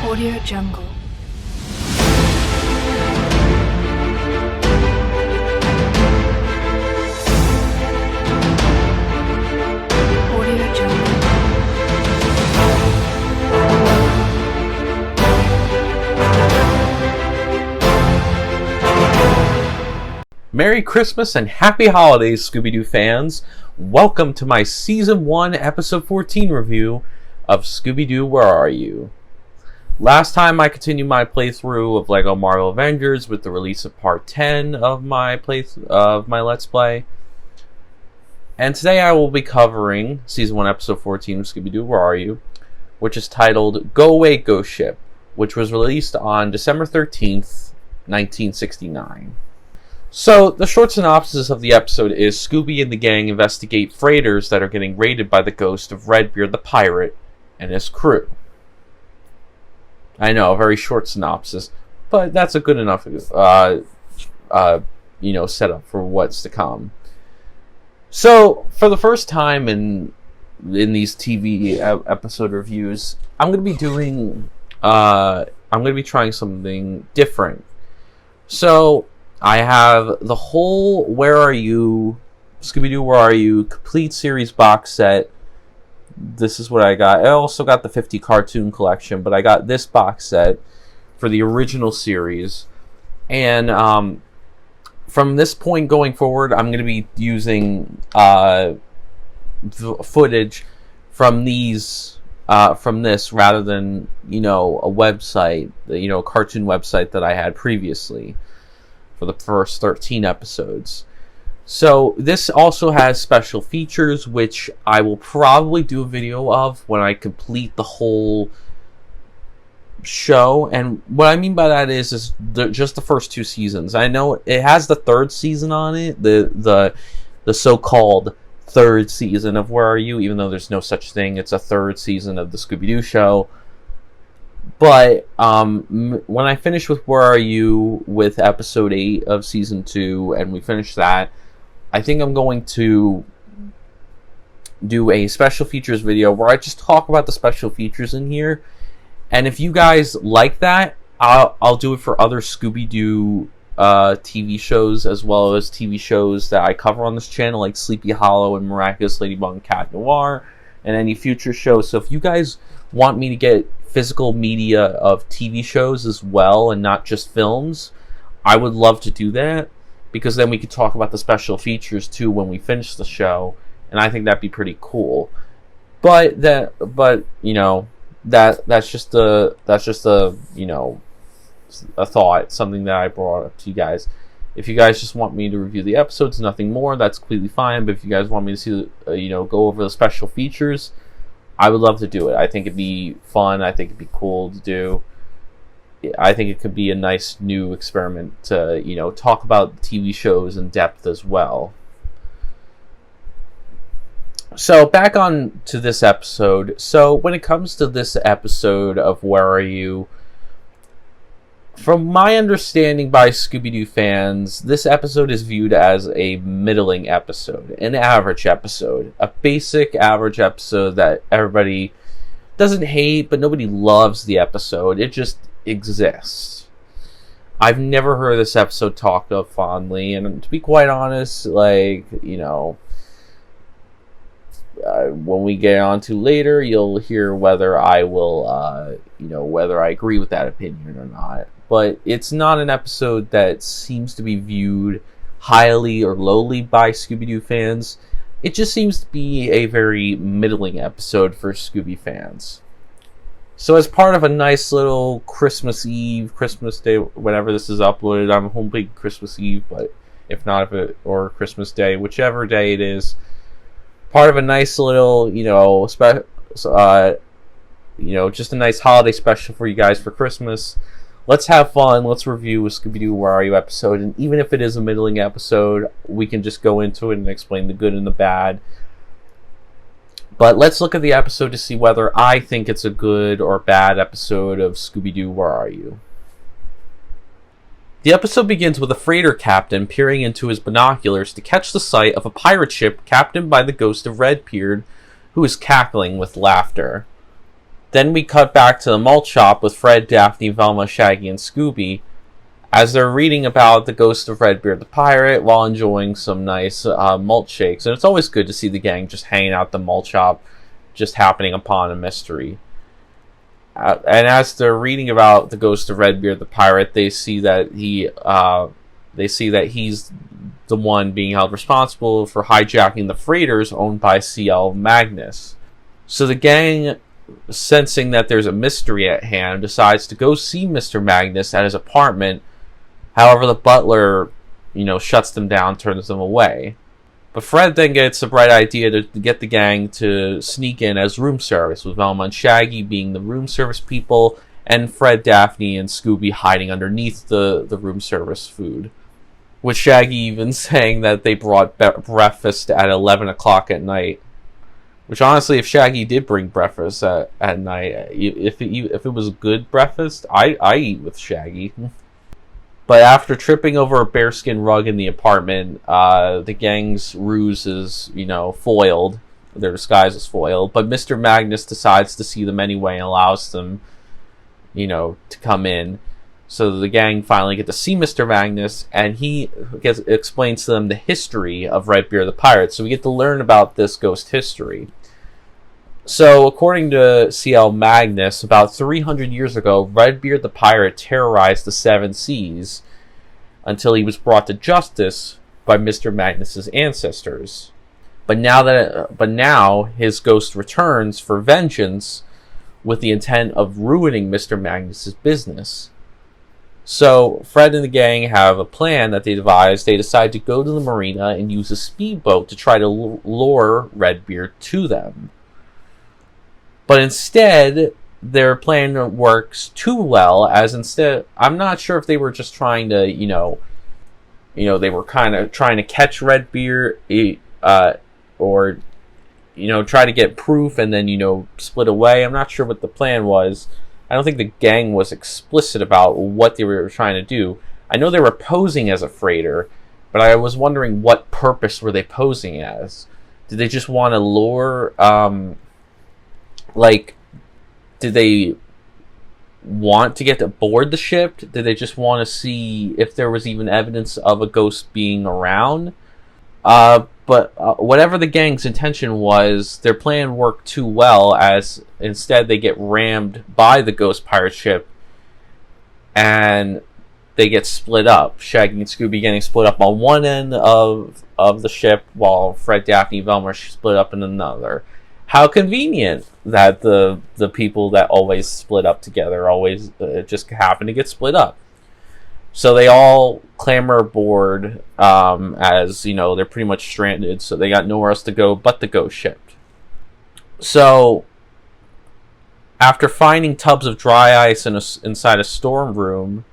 Audio Jungle. Audio Jungle. Merry Christmas and Happy Holidays, Scooby-Doo fans. Welcome to my Season 1, Episode 14 review of Scooby-Doo Where Are You? Last time I continued my playthrough of LEGO Marvel Avengers with the release of Part 10 of my Let's Play. And today I will be covering Season 1, Episode 14 of Scooby-Doo Where Are You? Which is titled Go Away, Ghost Ship, which was released on December 13th, 1969. So, the short synopsis of the episode is Scooby and the gang investigate freighters that are getting raided by the ghost of Redbeard the pirate and his crew. I know, a very short synopsis, but that's a good enough, setup for what's to come. So, for the first time in these TV episode reviews, I'm going to be trying something different. So, I have the whole Where Are You, Scooby-Doo Where Are You complete series box set. This is what I got. I also got the 50 cartoon collection, but I got this box set for the original series. And from this point going forward, I'm going to be using footage from this rather than, a website, a cartoon website that I had previously for the first 13 episodes. So this also has special features, which I will probably do a video of when I complete the whole show. And what I mean by that is just the first two seasons. I know it has the third season on it, the so-called third season of Where Are You, even though there's no such thing. It's a third season of the Scooby-Doo show. But when I finish with Where Are You with episode 8 of season 2, and we finish that, I think I'm going to do a special features video where I just talk about the special features in here. And if you guys like that, I'll do it for other Scooby-Doo TV shows, as well as TV shows that I cover on this channel, like Sleepy Hollow and Miraculous Ladybug and Cat Noir, and any future shows. So if you guys want me to get physical media of TV shows as well, and not just films, I would love to do that, because then we could talk about the special features too when we finish the show, and I think that'd be pretty cool. But that's just a thought, something that I brought up to you guys. If you guys just want me to review the episodes, nothing more, that's completely fine. But if you guys want me to see, go over the special features, I would love to do it. I think it'd be fun. I think it'd be cool to do. I think it could be a nice new experiment to, talk about TV shows in depth as well. So, back on to this episode. So, when it comes to this episode of Where Are You, from my understanding by Scooby-Doo fans, this episode is viewed as a middling episode, an average episode, a basic average episode that everybody doesn't hate, but nobody loves the episode. It just exists. I've never heard this episode talked of fondly, and to be quite honest, when we get on to later, you'll hear whether I will, whether I agree with that opinion or not. But it's not an episode that seems to be viewed highly or lowly by Scooby-Doo fans. it just seems to be a very middling episode for Scooby fans. So as part of a nice little Christmas Eve, Christmas Day, whenever this is uploaded, I'm hoping Christmas Eve, but if not, or Christmas Day, whichever day it is, part of a nice little, just a nice holiday special for you guys for Christmas. Let's have fun. Let's review a Scooby-Doo Where Are You episode. And even if it is a middling episode, we can just go into it and explain the good and the bad. But let's look at the episode to see whether I think it's a good or bad episode of Scooby-Doo Where Are You. The episode begins with a freighter captain peering into his binoculars to catch the sight of a pirate ship captained by the ghost of Redbeard, who is cackling with laughter. Then we cut back to the malt shop with Fred, Daphne, Velma, Shaggy, and Scooby as they're reading about the ghost of Redbeard the pirate while enjoying some nice malt shakes. And it's always good to see the gang just hanging out at the malt shop, just happening upon a mystery. And as they're reading about the ghost of Redbeard the pirate, they see that he's the one being held responsible for hijacking the freighters owned by C.L. Magnus. So the gang, sensing that there's a mystery at hand, decides to go see Mr. Magnus at his apartment. However, the butler, shuts them down, turns them away. But Fred then gets a bright idea to get the gang to sneak in as room service, with Velma and Shaggy being the room service people, and Fred, Daphne, and Scooby hiding underneath the room service food. With Shaggy even saying that they brought breakfast at 11 o'clock at night. Which, honestly, if Shaggy did bring breakfast at night, if it was a good breakfast, I eat with Shaggy. But after tripping over a bearskin rug in the apartment, the gang's ruse is, foiled. Their disguise is foiled. But Mr. Magnus decides to see them anyway and allows them, to come in. So the gang finally get to see Mr. Magnus, and he explains to them the history of Redbeard the pirate. So we get to learn about this ghost history. So, according to C.L. Magnus, about 300 years ago, Redbeard the pirate terrorized the seven seas until he was brought to justice by Mr. Magnus's ancestors. But now his ghost returns for vengeance with the intent of ruining Mr. Magnus's business. So, Fred and the gang have a plan that they devise. They decide to go to the marina and use a speedboat to try to lure Redbeard to them. But instead, their plan works too well, as instead, I'm not sure if they were just trying to, they were kind of trying to catch Redbeard, or, try to get proof and then, split away. I'm not sure what the plan was. I don't think the gang was explicit about what they were trying to do. I know they were posing as a freighter, but I was wondering what purpose were they posing as? Did they just want to lure, did they want to get aboard the ship? Did they just want to see if there was even evidence of a ghost being around? But whatever the gang's intention was, their plan worked too well, as instead they get rammed by the ghost pirate ship, and they get split up. Shaggy and Scooby getting split up on one end of the ship, while Fred, Daphne, and Velma are split up in another. How convenient that the people that always split up together always just happen to get split up. So they all clamber aboard, as, they're pretty much stranded, so they got nowhere else to go but the ghost ship. So, after finding tubs of dry ice inside a storm room,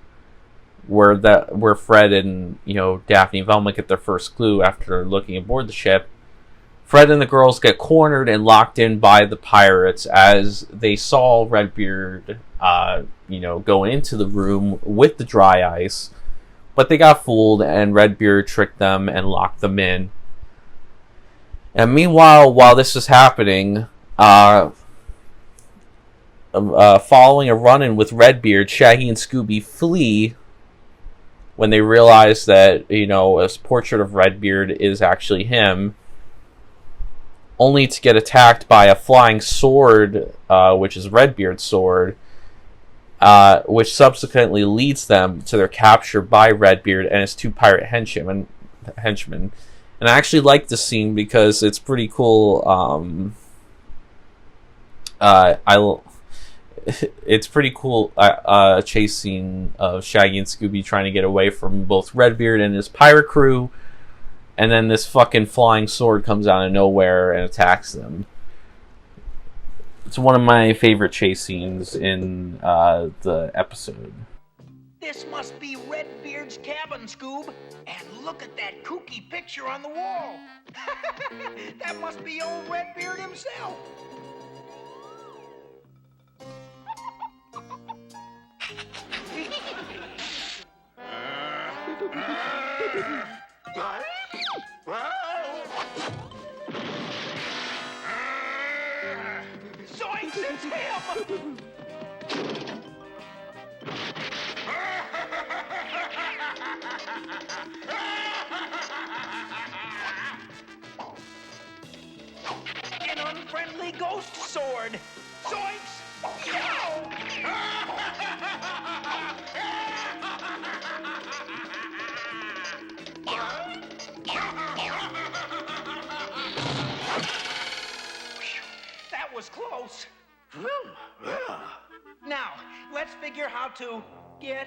where Fred and, Daphne and Velma get their first clue after looking aboard the ship, Fred and the girls get cornered and locked in by the pirates as they saw Redbeard, go into the room with the dry ice. But they got fooled, and Redbeard tricked them and locked them in. And meanwhile, while this is happening, following a run-in with Redbeard, Shaggy and Scooby flee when they realize that, a portrait of Redbeard is actually him, only to get attacked by a flying sword, which is Redbeard's sword, which subsequently leads them to their capture by Redbeard and his two pirate henchmen. And I actually like this scene because it's pretty cool. It's pretty cool chase scene of Shaggy and Scooby trying to get away from both Redbeard and his pirate crew, and then this fucking flying sword comes out of nowhere and attacks them. It's one of my favorite chase scenes in the episode. This must be Redbeard's cabin, Scoob. And look at that kooky picture on the wall. That must be old Redbeard himself. Zoinks, it's him! An unfriendly ghost sword! Zoinks! Yow! That was close. Now, let's figure how to get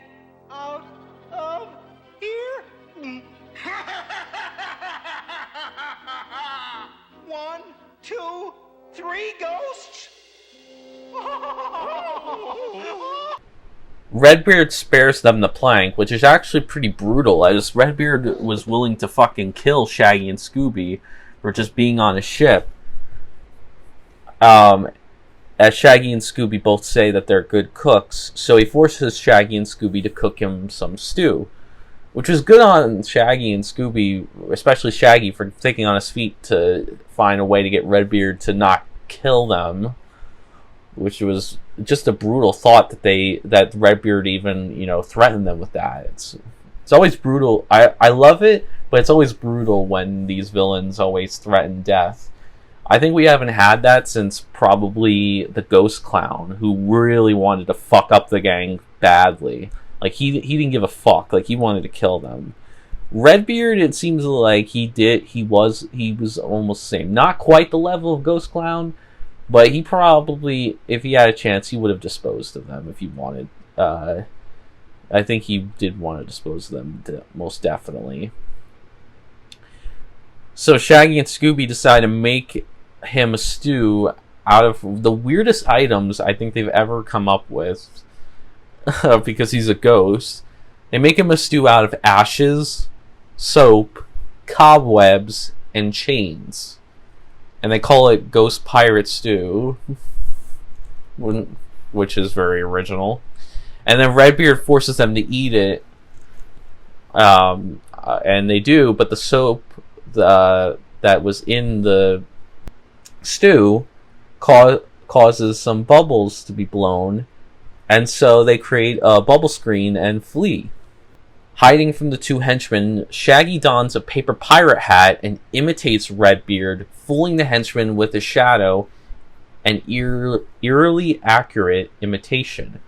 out of here. 1, 2, 3 ghosts. Redbeard spares them the plank, which is actually pretty brutal, as Redbeard was willing to fucking kill Shaggy and Scooby for just being on a ship. As Shaggy and Scooby both say that they're good cooks, so he forces Shaggy and Scooby to cook him some stew. Which was good on Shaggy and Scooby, especially Shaggy, for thinking on his feet to find a way to get Redbeard to not kill them. Which was just a brutal thought that Redbeard even, threatened them with that. It's always brutal. I love it, but it's always brutal when these villains always threaten death. I think we haven't had that since probably the Ghost Clown, who really wanted to fuck up the gang badly. Like, he didn't give a fuck. Like, he wanted to kill them. Redbeard, it seems like he was almost the same. Not quite the level of Ghost Clown, but he probably, if he had a chance, he would have disposed of them if he wanted. I think he did want to dispose of them, most definitely. So Shaggy and Scooby decide to make him a stew out of the weirdest items I think they've ever come up with. Because he's a ghost. They make him a stew out of ashes, soap, cobwebs, and chains. And they call it Ghost Pirate Stew. Which is very original. And then Redbeard forces them to eat it. And they do, but the soap that was in the stew causes some bubbles to be blown. And so they create a bubble screen and flee. Hiding from the two henchmen, Shaggy dons a paper pirate hat and imitates Redbeard, fooling the henchman with a shadow, an eerily accurate imitation,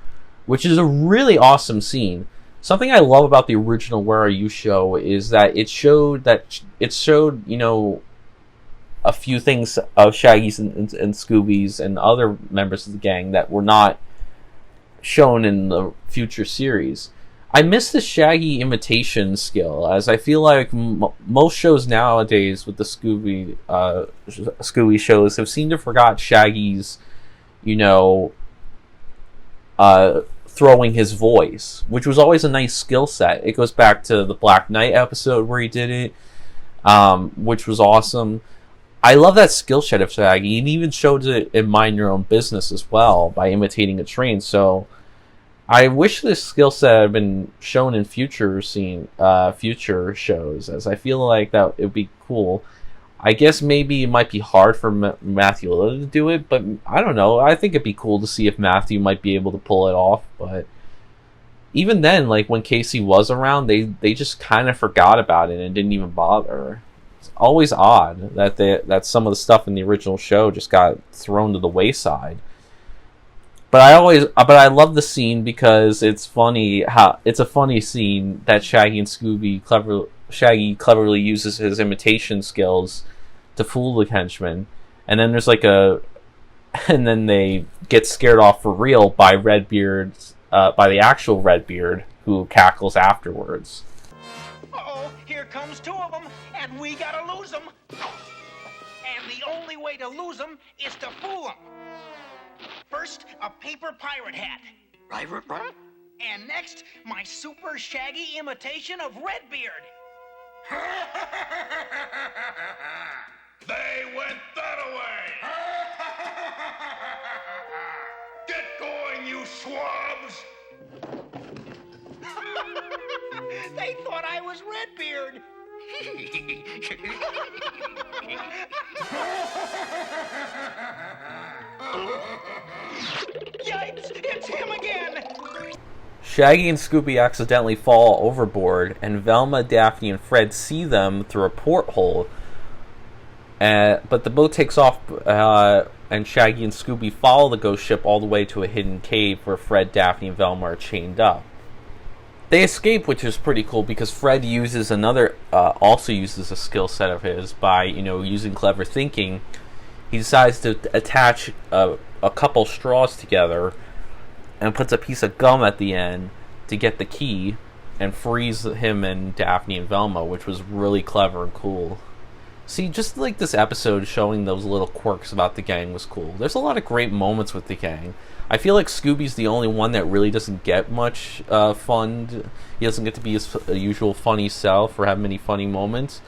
which is a really awesome scene. Something I love about the original Where Are You show is that it showed a few things of Shaggy's and Scooby's and other members of the gang that were not shown in the future series. I miss the Shaggy imitation skill, as I feel like most shows nowadays with the Scooby shows have seemed to forgot Shaggy's, throwing his voice, which was always a nice skill set. It goes back to the Black Knight episode where he did it, which was awesome. I love that skill set of Shaggy. He even showed it in Mind Your Own Business as well by imitating a train. So I wish this skill set had been shown in future shows, as I feel like that it would be cool. I guess maybe it might be hard for Matthew Lillard to do it, but I don't know. I think it'd be cool to see if Matthew might be able to pull it off. But even then, like when Casey was around, they just kind of forgot about it and didn't even bother. It's always odd that some of the stuff in the original show just got thrown to the wayside. But I love the scene because it's funny it's a funny scene that Shaggy and Scooby Shaggy cleverly uses his imitation skills to fool the henchmen, and then there's like and then they get scared off for real by Redbeard's, by the actual Redbeard, who cackles afterwards. Uh-oh, here comes two of them, and we gotta lose them. And the only way to lose them is to fool them. First, a paper pirate hat. And next, my super shaggy imitation of Redbeard. They went that way! Get going, you swabs! They thought I was Redbeard. Yikes! It's him again! Shaggy and Scooby accidentally fall overboard, and Velma, Daphne, and Fred see them through a porthole. But the boat takes off, and Shaggy and Scooby follow the ghost ship all the way to a hidden cave where Fred, Daphne, and Velma are chained up. They escape, which is pretty cool because Fred also uses a skill set of his by, using clever thinking. He decides to attach a couple straws together and puts a piece of gum at the end to get the key and frees him and Daphne and Velma, which was really clever and cool. See, just like this episode showing those little quirks about the gang was cool. There's a lot of great moments with the gang. I feel like Scooby's the only one that really doesn't get much fun. He doesn't get to be his usual funny self or have many funny moments.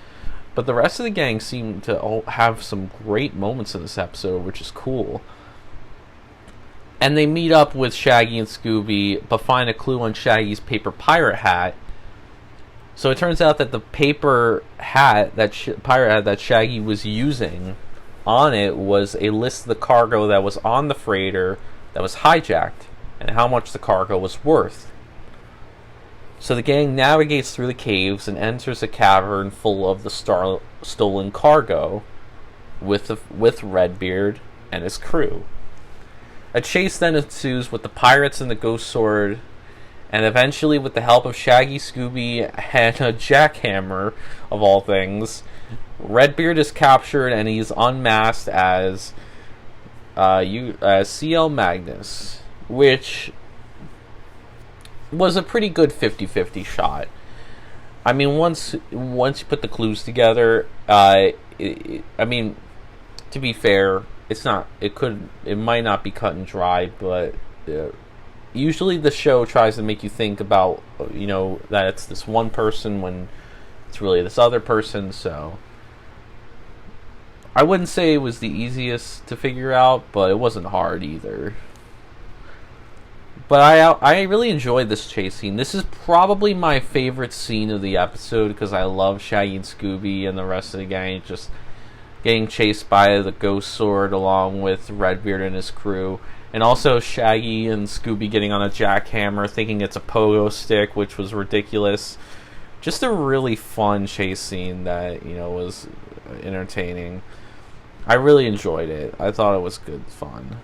But the rest of the gang seem to all have some great moments in this episode, which is cool. And they meet up with Shaggy and Scooby, but find a clue on Shaggy's paper pirate hat. So it turns out that the paper hat, pirate hat that Shaggy was using, on it was a list of the cargo that was on the freighter that was hijacked, and how much the cargo was worth. So the gang navigates through the caves and enters a cavern full of the stolen cargo with Redbeard and his crew. A chase then ensues with the pirates and the ghost sword, and eventually, with the help of Shaggy, Scooby, and a jackhammer, of all things, Redbeard is captured and he's unmasked as CL Magnus, which was a pretty good 50-50 shot. I mean, once you put the clues together, to be fair, it might not be cut and dry, but usually the show tries to make you think about, that it's this one person when it's really this other person, so I wouldn't say it was the easiest to figure out, but it wasn't hard either. But I really enjoyed this chase scene. This is probably my favorite scene of the episode because I love Shaggy and Scooby and the rest of the gang just getting chased by the ghost sword along with Redbeard and his crew. And also Shaggy and Scooby getting on a jackhammer thinking it's a pogo stick, which was ridiculous. Just a really fun chase scene that, was entertaining. I really enjoyed it. I thought it was good fun.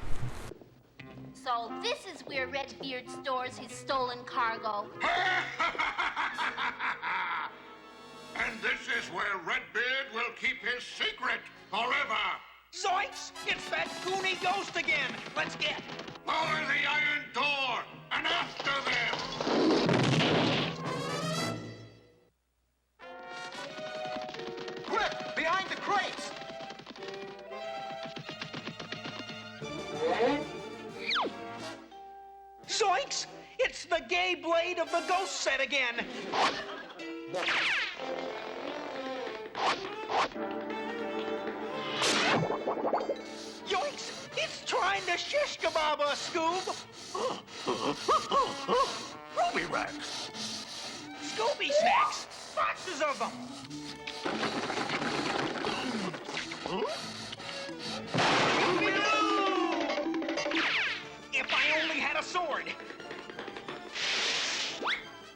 So this is where Redbeard stores his stolen cargo. And this is where Redbeard will keep his secret forever. Zoinks! It's that goony ghost again! Let's get! Lower the iron door and after them! Quick! Behind the crates! Zoinks! It's the gay blade of the ghost set again! Yoinks! It's trying to shish kebab us, Scoob! Ruby Rex! Scooby snacks! Boxes of them! If I only had a sword!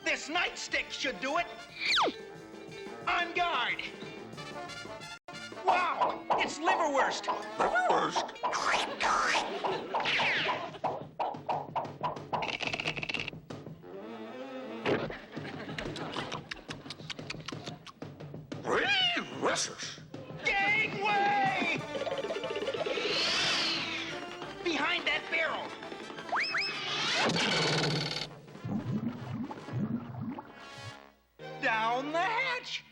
This nightstick should do it! On guard! Wow! It's liverwurst! Liverwurst? Greenway! Behind that barrel. Down the hatch.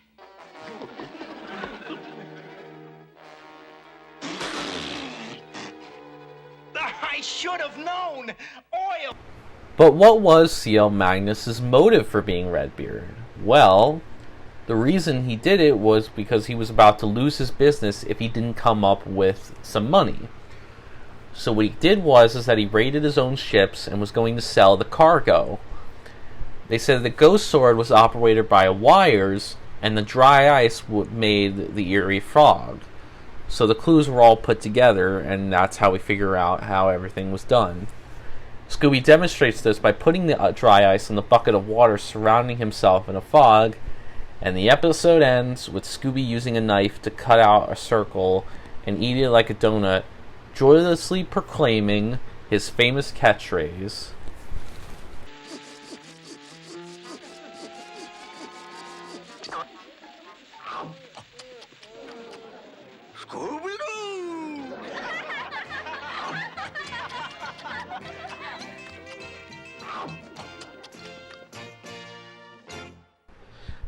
I should have known. Oil. But what was C.L. Magnus's motive for being Redbeard? Well, the reason he did it was because he was about to lose his business if he didn't come up with some money. So what he did was that he raided his own ships and was going to sell the cargo. They said the ghost sword was operated by wires, and the dry ice made the eerie fog. So the clues were all put together, and that's how we figure out how everything was done. Scooby demonstrates this by putting the dry ice in the bucket of water surrounding himself in a fog, and the episode ends with Scooby using a knife to cut out a circle and eat it like a donut, joyously proclaiming his famous catchphrase. Scooby-Doo!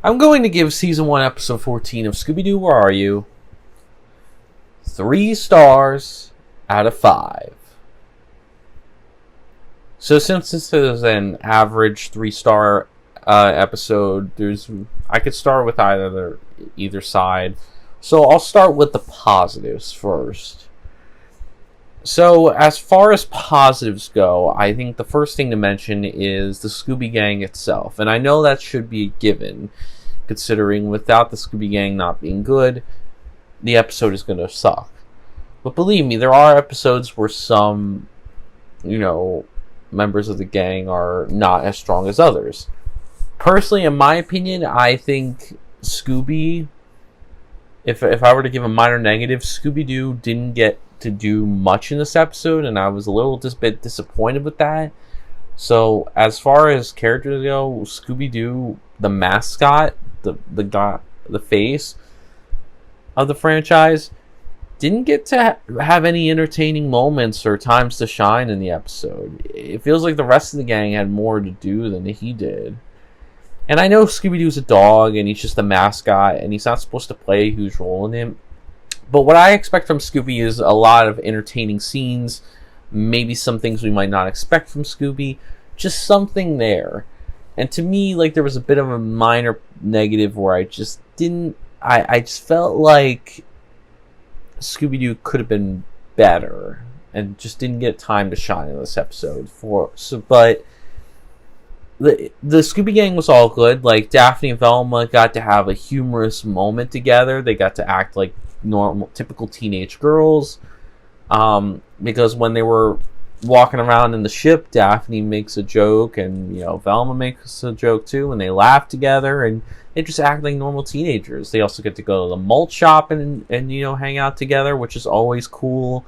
I'm going to give Season 1, Episode 14 of Scooby-Doo Where Are You 3 stars out of 5. So since this is an average 3-star episode, I could start with either side. So I'll start with the positives first. So as far as positives go, I think the first thing to mention is the Scooby Gang itself. And I know that should be a given, considering without the Scooby Gang not being good, the episode is going to suck. But believe me, there are episodes where some, members of the gang are not as strong as others. Personally, in my opinion, I think Scooby, if I were to give a minor negative, Scooby-Doo didn't get to do much in this episode, and I was a little bit disappointed with that. So, as far as characters go, Scooby-Doo, the mascot, the face of the franchise, didn't get to have any entertaining moments or times to shine in the episode. It feels like the rest of the gang had more to do than he did. And I know Scooby-Doo's a dog, and he's just a mascot, and he's not supposed to play a huge role in it. But what I expect from Scooby is a lot of entertaining scenes, maybe some things we might not expect from Scooby, just something there. And to me, there was a bit of a minor negative where I just felt like Scooby-Doo could have been better, and just didn't get time to shine in this episode. But the Scooby Gang was all good. Daphne and Velma got to have a humorous moment together. They got to act like normal, typical teenage girls. Because when they were walking around in the ship, Daphne makes a joke, and Velma makes a joke too, and they laugh together, and they just act like normal teenagers. They also get to go to the malt shop and hang out together, which is always cool.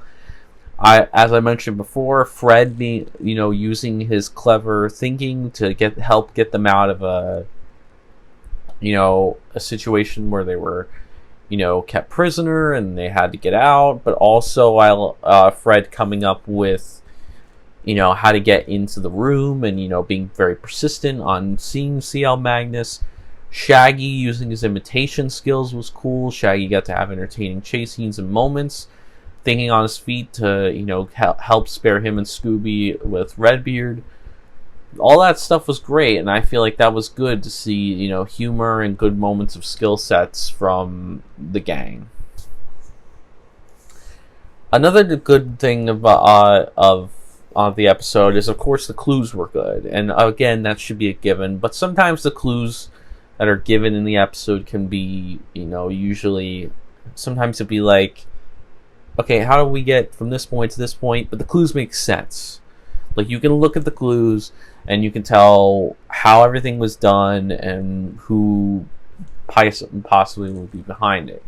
As I mentioned before, Fred using his clever thinking to help get them out of a situation where they were kept prisoner and they had to get out, but also Fred coming up with how to get into the room and being very persistent on seeing C.L. Magnus. Shaggy using his imitation skills was cool. Shaggy got to have entertaining chase scenes and moments, thinking on his feet to help spare him and Scooby with Redbeard. All that stuff was great, and I feel like that was good to see humor and good moments of skill sets from the gang. Another good thing of the episode is, of course, the clues were good, and again, that should be a given. But sometimes the clues that are given in the episode can be, usually, sometimes it'd be like, okay, how do we get from this point to this point? But the clues make sense. You can look at the clues and you can tell how everything was done and who possibly will be behind it.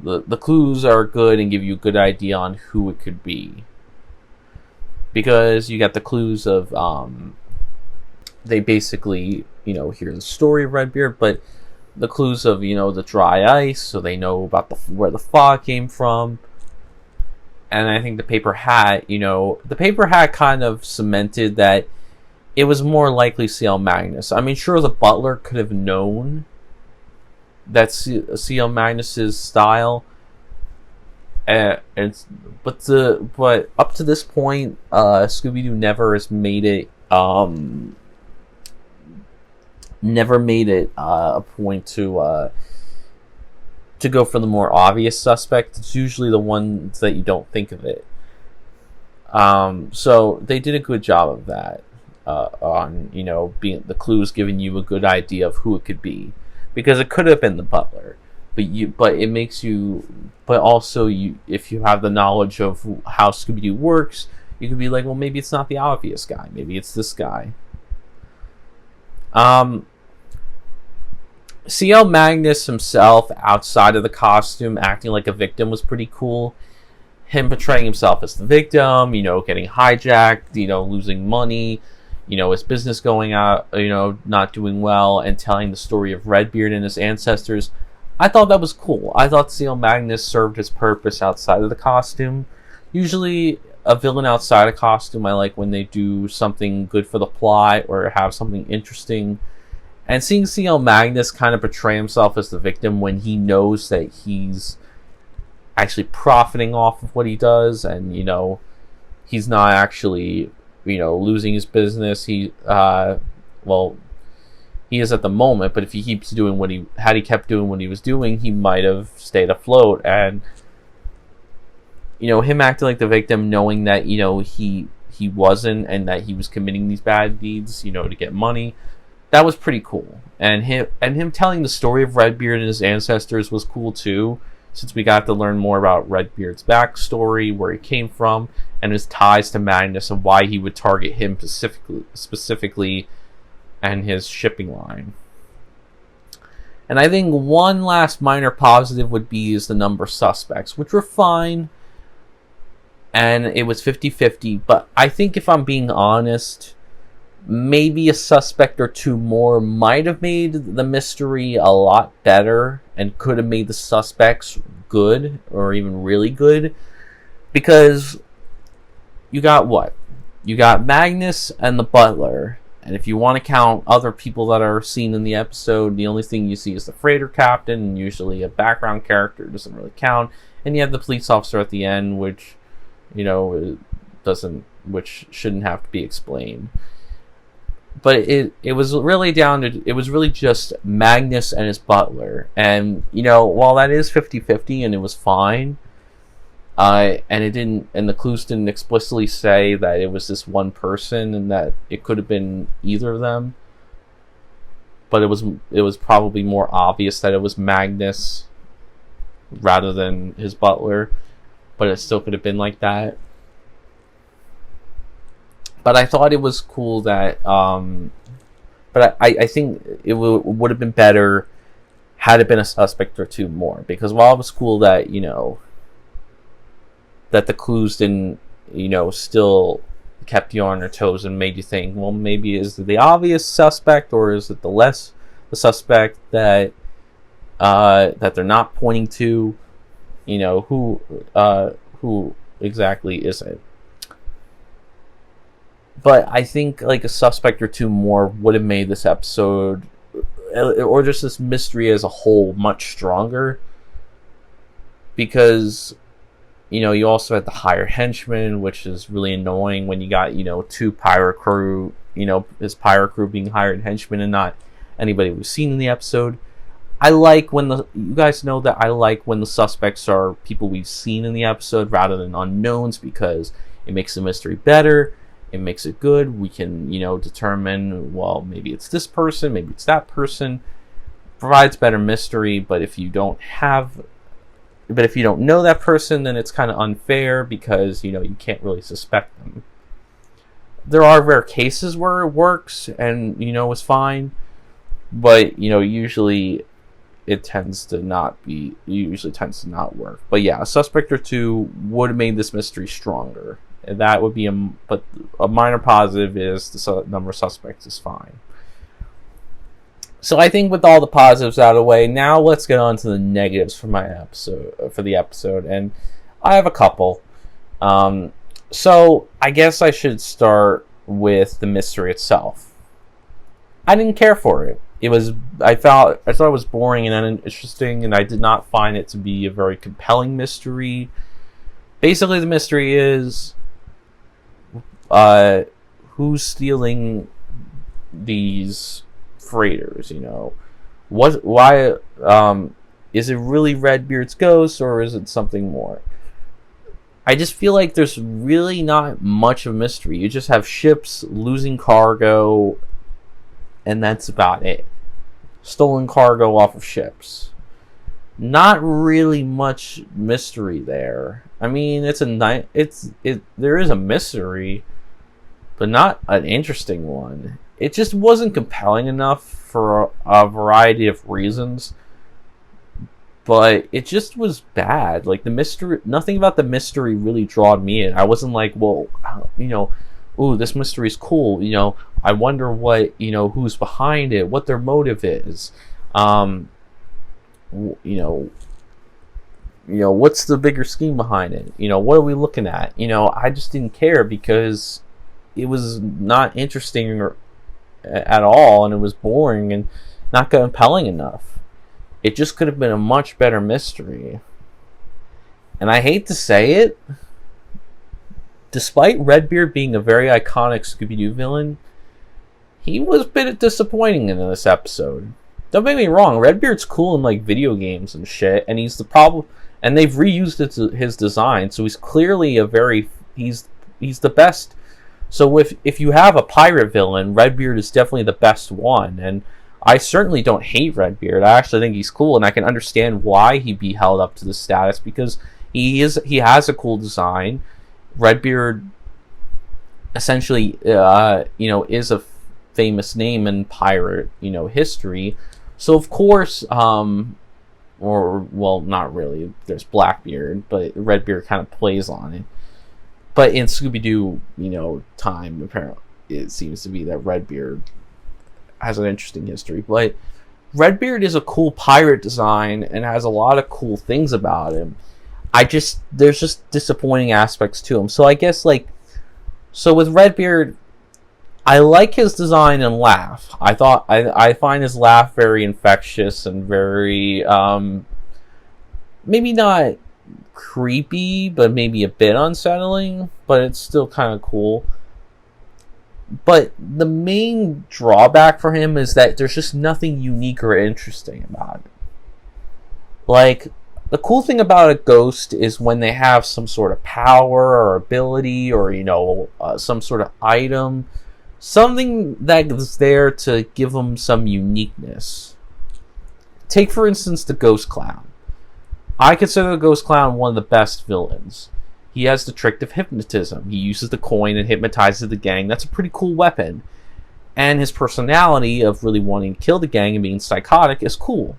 The clues are good and give you a good idea on who it could be. Because you got the clues of, they basically, hear the story of Redbeard, but the clues of, the dry ice, so they know about where the fog came from. And I think the paper hat, the paper hat kind of cemented that it was more likely C.L. Magnus. I mean, sure, the butler could have known that C.L. Magnus's style, but up to this point, Scooby-Doo never has made it a point to go for the more obvious suspect. It's usually the ones that you don't think of it. So they did a good job of that. On being the clues, giving you a good idea of who it could be, because it could have been the butler, but it makes you. But also, if you have the knowledge of how Scooby-Doo works, you could be like, well, maybe it's not the obvious guy. Maybe it's this guy. C.L. Magnus himself, outside of the costume, acting like a victim was pretty cool. Him portraying himself as the victim, getting hijacked, losing money, his business going out, not doing well, and telling the story of Redbeard and his ancestors. I thought that was cool. I thought C.L. Magnus served his purpose outside of the costume. Usually, a villain outside a costume, I like when they do something good for the plot or have something interesting. And seeing C.L. Magnus kind of portray himself as the victim when he knows that he's actually profiting off of what he does, and he's not actually losing his business. He is at the moment, but if he keeps doing had he kept doing what he was doing, he might have stayed afloat. And him acting like the victim, knowing that he wasn't, and that he was committing these bad deeds to get money, that was pretty cool. And him telling the story of Redbeard and his ancestors was cool too, since we got to learn more about Redbeard's backstory, where he came from, and his ties to Magnus, and why he would target him specifically and his shipping line. And I think one last minor positive would be the number of suspects, which were fine, and it was 50-50, but I think, if I'm being honest, maybe a suspect or two more might have made the mystery a lot better, and could have made the suspects good, or even really good, because you got what? You got Magnus and the butler, and if you want to count other people that are seen in the episode, the only thing you see is the freighter captain, and usually a background character doesn't really count, and you have the police officer at the end, which which shouldn't have to be explained. But it was really just Magnus and his butler. And, while that is 50-50 and it was fine, and the clues didn't explicitly say that it was this one person and that it could have been either of them. But it was probably more obvious that it was Magnus rather than his butler. But it still could have been like that. But I thought it was cool that, but I think it would have been better had it been a suspect or two more. Because while it was cool that, that the clues didn't, still kept you on your toes and made you think, well, maybe is it the obvious suspect, or is it the suspect that they're not pointing to, who exactly is it? But I think a suspect or two more would have made this episode, or just this mystery as a whole, much stronger. Because, you also had the hired henchman, which is really annoying when you got, two pirate crew, his pirate crew being hired henchmen and not anybody we've seen in the episode. I like when you guys know that I like when the suspects are people we've seen in the episode rather than unknowns, because it makes the mystery better. It makes it good. We can, determine, well, maybe it's this person, maybe it's that person. Provides better mystery, but if you don't know that person, then it's kind of unfair, because, you can't really suspect them. There are rare cases where it works and, it's fine, but, usually it tends to not work. But yeah, a suspect or two would have made this mystery stronger. And that would be a minor positive is the number of suspects is fine. So I think with all the positives out of the way, now let's get on to the negatives for the episode, and I have a couple. So I guess I should start with the mystery itself. I didn't care for it. I thought it was boring and uninteresting, and I did not find it to be a very compelling mystery. Basically, the mystery is who's stealing these freighters, why is it really Redbeard's ghost, or is it something more? I just feel like there's really not much of a mystery. You just have ships losing cargo, and that's about it. Stolen cargo off of ships. Not really much mystery there. I mean, there is a mystery, but not an interesting one. It just wasn't compelling enough for a variety of reasons. But it just was bad. Like, the mystery, nothing about the mystery really drawed me in. I wasn't like, well, ooh, this mystery's cool. I wonder what, who's behind it, what their motive is. What's the bigger scheme behind it? What are we looking at? I just didn't care because it was not interesting at all, and it was boring and not compelling enough. It just could have been a much better mystery. And I hate to say it, despite Redbeard being a very iconic Scooby-Doo villain, he was a bit disappointing in this episode. Don't get me wrong, Redbeard's cool in like video games and shit, and he's the problem. And they've reused his design, so he's clearly he's the best. So if you have a pirate villain, Redbeard is definitely the best one, and I certainly don't hate Redbeard. I actually think he's cool, and I can understand why he'd be held up to this status, because he has a cool design. Redbeard essentially is a famous name in pirate history. So of course, not really. There's Blackbeard, but Redbeard kind of plays on it. But in Scooby-Doo, time, apparently, it seems to be that Redbeard has an interesting history. But Redbeard is a cool pirate design and has a lot of cool things about him. There's just disappointing aspects to him. So I guess, so with Redbeard, I like his design and laugh. I find his laugh very infectious and very, maybe not creepy, but maybe a bit unsettling, but it's still kind of cool. But the main drawback for him is that there's just nothing unique or interesting about it. Like, the cool thing about a ghost is when they have some sort of power or ability or, some sort of item, something that is there to give them some uniqueness. Take, for instance, the Ghost Clown. I consider the Ghost Clown one of the best villains. He has the trick of hypnotism. He uses the coin and hypnotizes the gang. That's a pretty cool weapon. And his personality of really wanting to kill the gang and being psychotic is cool.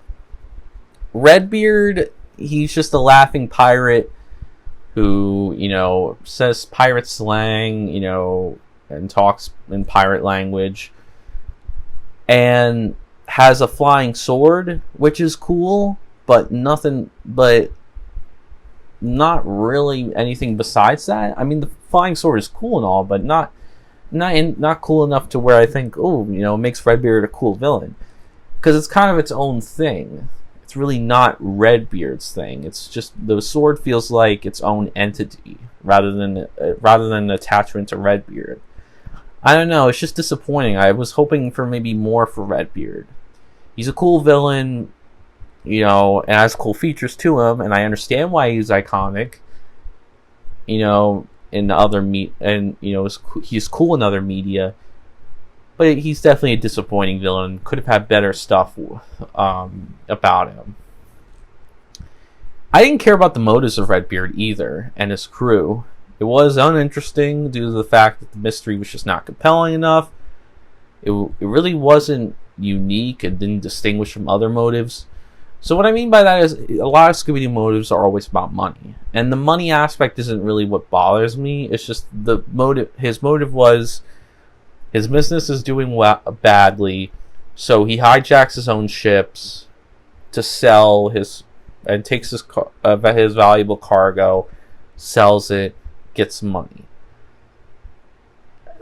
Redbeard, he's just a laughing pirate who, says pirate slang, and talks in pirate language. And has a flying sword, which is cool. But not really anything besides that. I mean, the flying sword is cool and all, but not cool enough to where I think, it makes Redbeard a cool villain, because it's kind of its own thing. It's really not Redbeard's thing. It's just the sword feels like its own entity rather than an attachment to Redbeard. I don't know. It's just disappointing. I was hoping for maybe more for Redbeard. He's a cool villain. And has cool features to him, and I understand why he's iconic. In other he's cool in other media, but he's definitely a disappointing villain. Could have had better stuff about him. I didn't care about the motives of Redbeard either, and his crew. It was uninteresting due to the fact that the mystery was just not compelling enough. It really wasn't unique and didn't distinguish from other motives. So what I mean by that is a lot of Scooby-Doo motives are always about money. And the money aspect isn't really what bothers me. It's just the motive. His motive was his business is doing badly, So he hijacks his own ships to sell his, and takes his valuable cargo, sells it, gets money.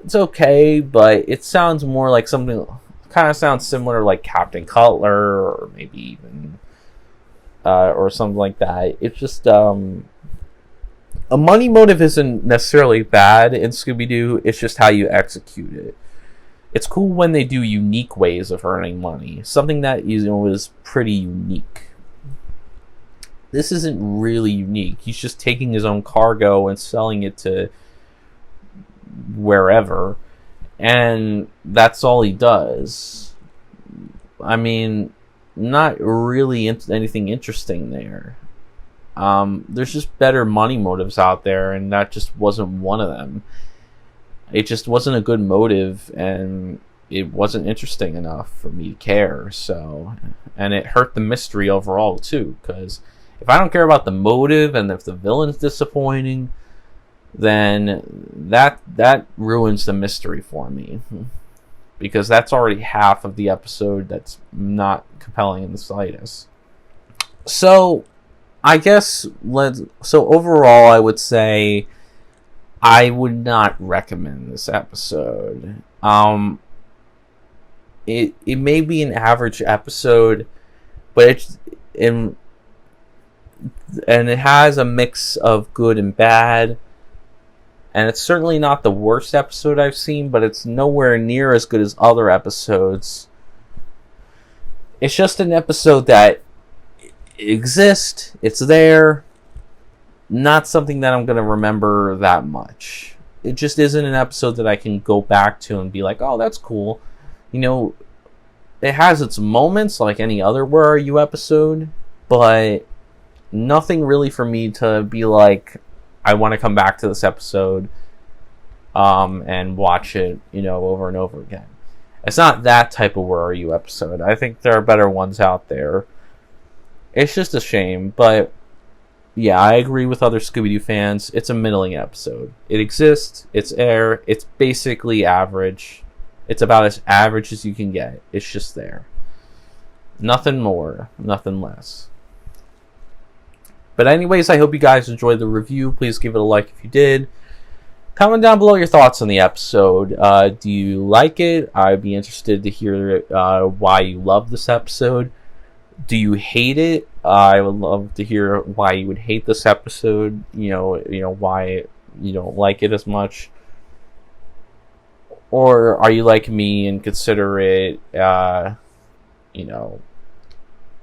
It's okay, but it sounds more like something, kind of sounds similar like Captain Cutler, or maybe even or something like that. It's just a money motive isn't necessarily bad in Scooby-Doo. It's just how you execute it. It's cool when they do unique ways of earning money, something that is pretty unique. This isn't really unique. He's just taking his own cargo and selling it to wherever, and that's all he does. I mean, not really anything interesting there. There's just better money motives out there, and that just wasn't one of them. It just wasn't a good motive, and it wasn't interesting enough for me to care. So, and it hurt the mystery overall too, because if I don't care about the motive, and if the villain's disappointing, then that ruins the mystery for me, because that's already half of the episode that's not compelling in the slightest. So I guess so overall I would say I would not recommend this episode. It may be an average episode, but and it has a mix of good and bad. And it's certainly not the worst episode I've seen, but it's nowhere near as good as other episodes. It's just an episode that exists, it's there, not something that I'm going to remember that much. It just isn't an episode that I can go back to and be like, oh, that's cool. You know, it has its moments like any other Where Are You episode, but nothing really for me to be like, I want to come back to this episode and watch it, over and over again. It's not that type of Where Are You episode. I think there are better ones out there. It's just a shame, but yeah, I agree with other Scooby-Doo fans. It's a middling episode. It exists, it's air, it's basically average. It's about as average as you can get. It's just there. Nothing more, nothing less. But anyways, I hope you guys enjoyed the review. Please give it a like if you did. Comment down below your thoughts on the episode. Do you like it? I'd be interested to hear why you love this episode. Do you hate it? I would love to hear why you would hate this episode. Why you don't like it as much. Or are you like me and consider it,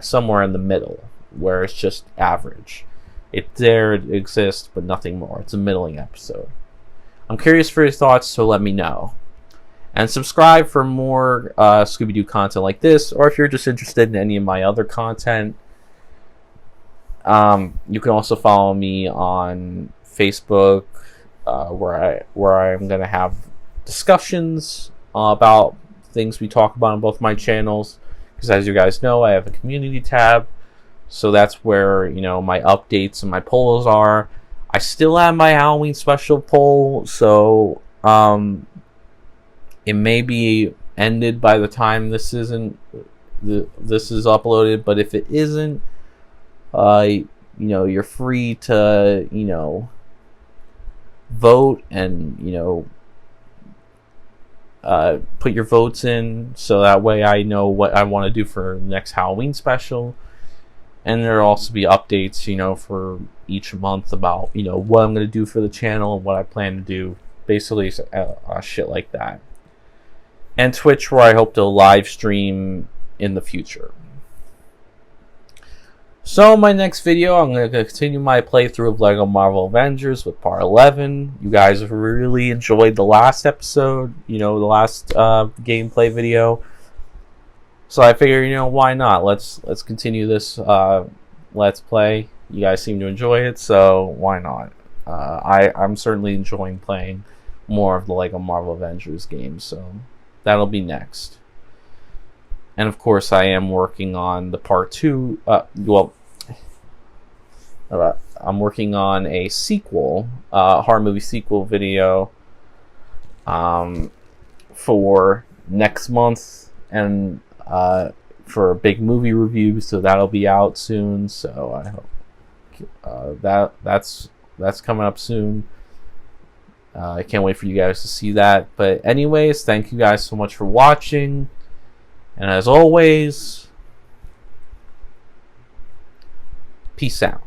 somewhere in the middle, where it's just average. It's there, it exists, but nothing more. It's a middling episode. I'm curious for your thoughts, so let me know. And subscribe for more Scooby-Doo content like this, or if you're just interested in any of my other content. You can also follow me on Facebook, where I'm going to have discussions about things we talk about on both my channels. Because as you guys know, I have a community tab. So that's where, my updates and my polls are. I still have my Halloween special poll, so it may be ended by the time this is uploaded, but if it isn't, you're free to, vote and, put your votes in, so that way I know what I want to do for the next Halloween special. And there'll also be updates, for each month about, what I'm going to do for the channel and what I plan to do. Basically, shit like that. And Twitch, where I hope to live stream in the future. So, in my next video, I'm going to continue my playthrough of LEGO Marvel Avengers with Part 11. You guys really enjoyed the last episode, the last gameplay video. So I figure, why not? Let's continue this Let's Play. You guys seem to enjoy it, so why not? I'm certainly enjoying playing more of the LEGO Marvel Avengers games, so that'll be next. And of course, I am working on the Part 2. I'm working on a sequel, horror movie sequel video for next month. And for a big movie review, so that'll be out soon. So I hope that's coming up soon. I can't wait for you guys to see that. But anyways, thank you guys so much for watching, and as always, peace out.